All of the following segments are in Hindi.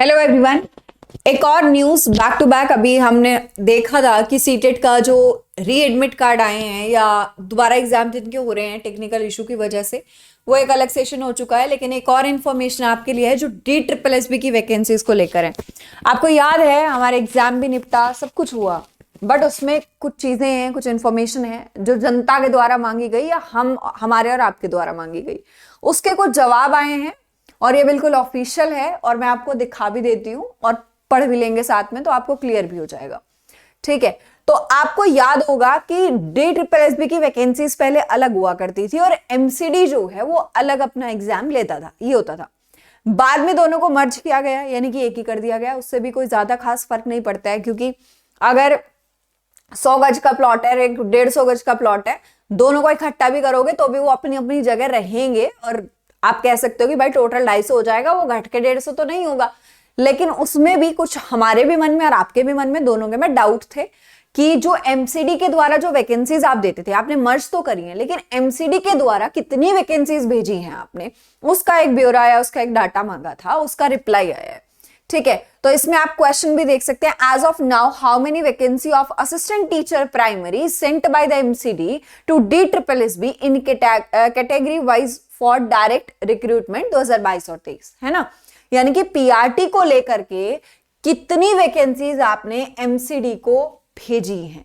Hello everyone. एक और न्यूज़ बैक टू बैक अभी हमने देखा था कि सीटेट का जो री एडमिट कार्ड आए हैं या दोबारा एग्जाम जिनके हो रहे हैं टेक्निकल इशू की वजह से, वो एक अलग सेशन हो चुका है। लेकिन एक और इन्फॉर्मेशन आपके लिए है जो DSSB की वैकेंसीज को लेकर है। आपको याद है हमारे एग्जाम भी निपटा, सब कुछ हुआ, बट उसमें कुछ चीजें हैं, कुछ इन्फॉर्मेशन है जो जनता के द्वारा मांगी गई या हमारे और आपके द्वारा मांगी गई, उसके कुछ जवाब आए हैं और ये बिल्कुल ऑफिशियल है और मैं आपको दिखा भी देती हूँ और पढ़ भी लेंगे साथ में तो आपको क्लियर भी हो जाएगा। ठीक है, तो आपको याद होगा कि DSSB की वैकेंसीज पहले अलग हुआ करती थी और MCD जो है वो अलग अपना एग्जाम लेता था, ये होता था। बाद में दोनों को मर्ज किया गया, यानी कि एक ही कर दिया गया। उससे भी कोई ज्यादा खास फर्क नहीं पड़ता है, क्योंकि अगर 100 गज का प्लॉट है, एक 150 गज का प्लॉट है, दोनों को इकट्ठा भी करोगे तो भी वो अपनी अपनी जगह रहेंगे और आप कह सकते हो कि भाई टोटल 250 हो जाएगा, वो घट के 150 तो नहीं होगा। लेकिन उसमें भी कुछ हमारे भी मन में और आपके भी मन में, दोनों के में डाउट थे कि जो MCD के द्वारा जो वैकेंसीज आप देते थे, आपने मर्ज तो करी है, लेकिन MCD के द्वारा कितनी वैकेंसीज भेजी हैं आपने, उसका एक ब्यौरा आया, उसका एक डाटा मांगा था, उसका रिप्लाई आया है। ठीक है, तो इसमें आप क्वेश्चन भी देख सकते हैं। As of now how many vacancy of assistant teacher primary sent by the MCD to DSSB in category wise for direct recruitment 2022 और 23, है ना। यानी कि PRT को लेकर के कितनी वैकेंसीज आपने MCD को भेजी हैं।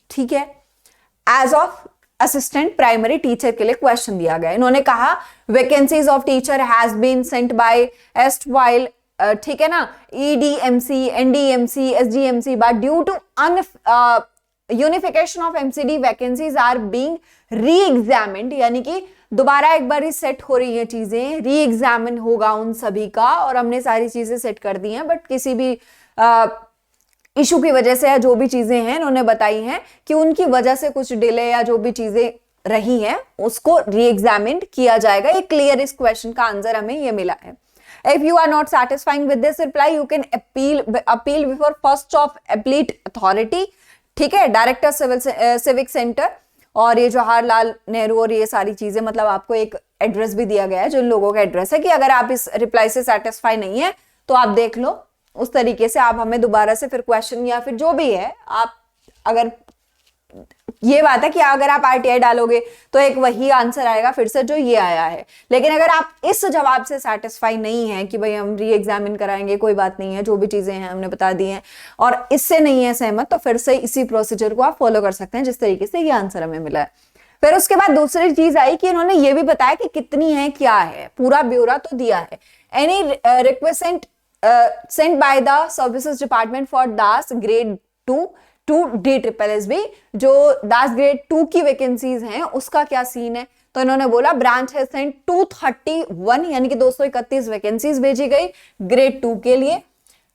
ठीक है, age of assistant primary teacher के लिए क्वेश्चन दिया गया। इन्होंने कहा vacancies of teacher has been sent by erstwhile, ठीक है ना, EDMC, NDMC, SDMC, but due to unification of MCD vacancies are being re examined, यानी कि दोबारा एक बार सेट हो रही है चीजें, री एग्जामिन होगा उन सभी का, और हमने सारी चीजें सेट कर दी हैं, बट किसी भी इशू की वजह से या जो भी चीजें हैं इन्होंने बताई हैं कि उनकी वजह से कुछ डिले या जो भी चीजें रही हैं उसको री एग्जामिन्ड किया जाएगा। ये क्लियर, इस क्वेश्चन का आंसर हमें ये मिला है। If you are not satisfying with this reply, you can appeal before first of appellate authority, ठीक है, डायरेक्टर सिविक सेंटर, और ये जवाहरलाल नेहरू और ये सारी चीजें, मतलब आपको एक एड्रेस भी दिया गया है जो इन लोगों का एड्रेस है कि अगर आप इस रिप्लाई से सेटिस्फाई नहीं है तो आप देख लो, उस तरीके से आप हमें दोबारा से फिर क्वेश्चन या फिर जो भी है, आप अगर ये बात है कि अगर आप RTI डालोगे तो एक वही आंसर आएगा फिर से जो ये आया है। लेकिन अगर आप इस जवाब से सेटिस्फाई नहीं है कि भाई हम री एग्जामिन कराएंगे, कोई बात नहीं है, जो भी चीजें हैं हमने बता दी हैं, और इससे नहीं है सहमत, तो फिर से इसी प्रोसीजर को आप फॉलो कर सकते हैं जिस तरीके से ये आंसर हमें मिला है। फिर उसके बाद दूसरी चीज आई कि इन्होंने ये भी बताया कि कितनी है, क्या है, पूरा ब्यौरा तो दिया है। Any request sent by the services department for DASS grade 2 to DSSB, जो दास ग्रेड 2 की वैकेंसीज हैं उसका क्या सीन है। तो इन्होंने बोला ब्रांच है सेंट 231, यानी कि 231 वैकेंसीज भेजी गई ग्रेड 2 के लिए।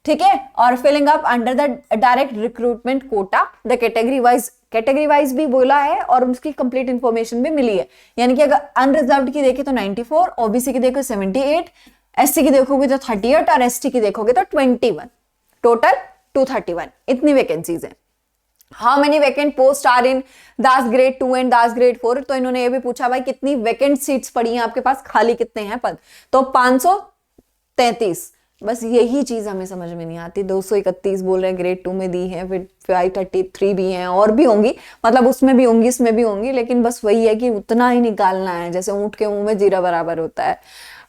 ठीक है, और filling up under the direct recruitment quota, the category wise भी बोला है और उसकी कंप्लीट इंफॉर्मेशन भी मिली है। यानी कि अगर अनरिजर्व्ड की देखे तो 94, OBC की देखो 78, SC की देखोगे तो 38 और ST की देखोगे तो 21, टोटल 231, इतनी वैकेंसीज है। How many vacant post are in DASS grade 2 and DASS grade 4, तो इन्होंने ये भी पूछा भाई कितनी वैकेंट सीट्स पड़ी हैं आपके पास, खाली कितने हैं पद, तो 533। बस यही चीज हमें समझ में नहीं आती। 231 बोल रहे हैं ग्रेड 2 में दी है, फिर 533 भी हैं, और भी होंगी, मतलब उसमें भी होंगी, इसमें भी होंगी, लेकिन बस वही है कि उतना ही निकालना है, जैसे ऊंट के मुंह में जीरा बराबर होता है।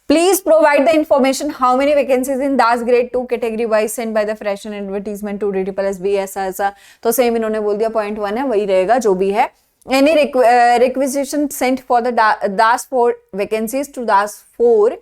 Please provide the information how many vacancies in DAS grade 2 category wise sent by the fresh and advertisement to DSSB, ऐसा तो सेम इन्होंने बोल दिया, पॉइंट 1 है वही रहेगा जो भी है। Any requisition sent for the DAS 4 vacancies to DAS 4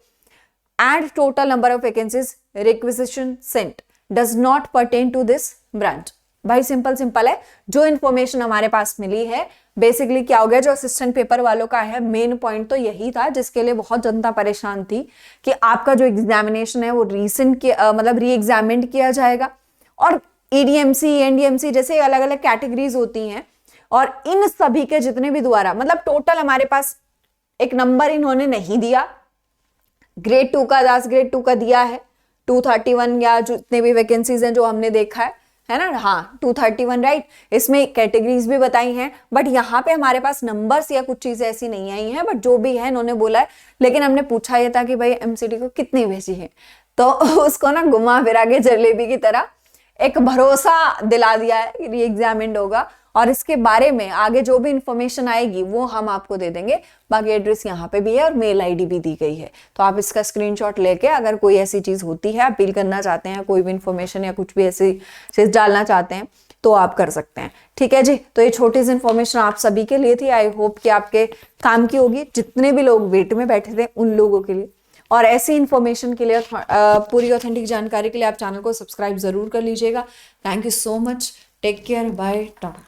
and total number of vacancies requisition sent does not pertain to this branch। भाई सिंपल है, जो इन्फॉर्मेशन हमारे पास मिली है बेसिकली क्या हो गया, जो असिस्टेंट पेपर वालों का है, मेन पॉइंट तो यही था जिसके लिए बहुत जनता परेशान थी कि आपका जो एग्जामिनेशन है वो रीसेंट मतलब री एग्जामिन्ड किया जाएगा, और EDMC, NDMC जैसे अलग अलग कैटेगरीज होती हैं, और इन सभी के जितने भी द्वारा, मतलब टोटल हमारे पास एक नंबर इन्होंने नहीं दिया, ग्रेड 2 का, दास ग्रेड 2 का दिया है 231, या जितने भी वैकेंसीज हैं जो हमने देखा है ना, हाँ 231, राइट। इसमें कैटेगरीज भी बताई हैं, बट यहाँ पे हमारे पास नंबर्स या कुछ चीजें ऐसी नहीं आई हैं, बट जो भी है इन्होंने बोला है। लेकिन हमने पूछा ये था कि भाई MCD को कितनी भेजी है, तो उसको ना घुमा फिरा के जलेबी की तरह एक भरोसा दिला दिया है कि री एग्जामिन्ड होगा, और इसके बारे में आगे जो भी इंफॉर्मेशन आएगी वो हम आपको दे देंगे। बाकी एड्रेस यहाँ पे भी है और मेल आईडी भी दी गई है, तो आप इसका स्क्रीनशॉट लेके अगर कोई ऐसी चीज होती है, अपील करना चाहते हैं, कोई भी इंफॉर्मेशन या कुछ भी ऐसी चीज डालना चाहते हैं तो आप कर सकते हैं। ठीक है जी, तो ये छोटी सी इंफॉर्मेशन आप सभी के लिए थी। आई होप कि आपके काम की होगी, जितने भी लोग वेट में बैठे थे उन लोगों के लिए। और ऐसी इंफॉर्मेशन के लिए, पूरी ऑथेंटिक जानकारी के लिए आप चैनल को सब्सक्राइब जरूर कर लीजिएगा। Thank you so much, take care, bye, Tata.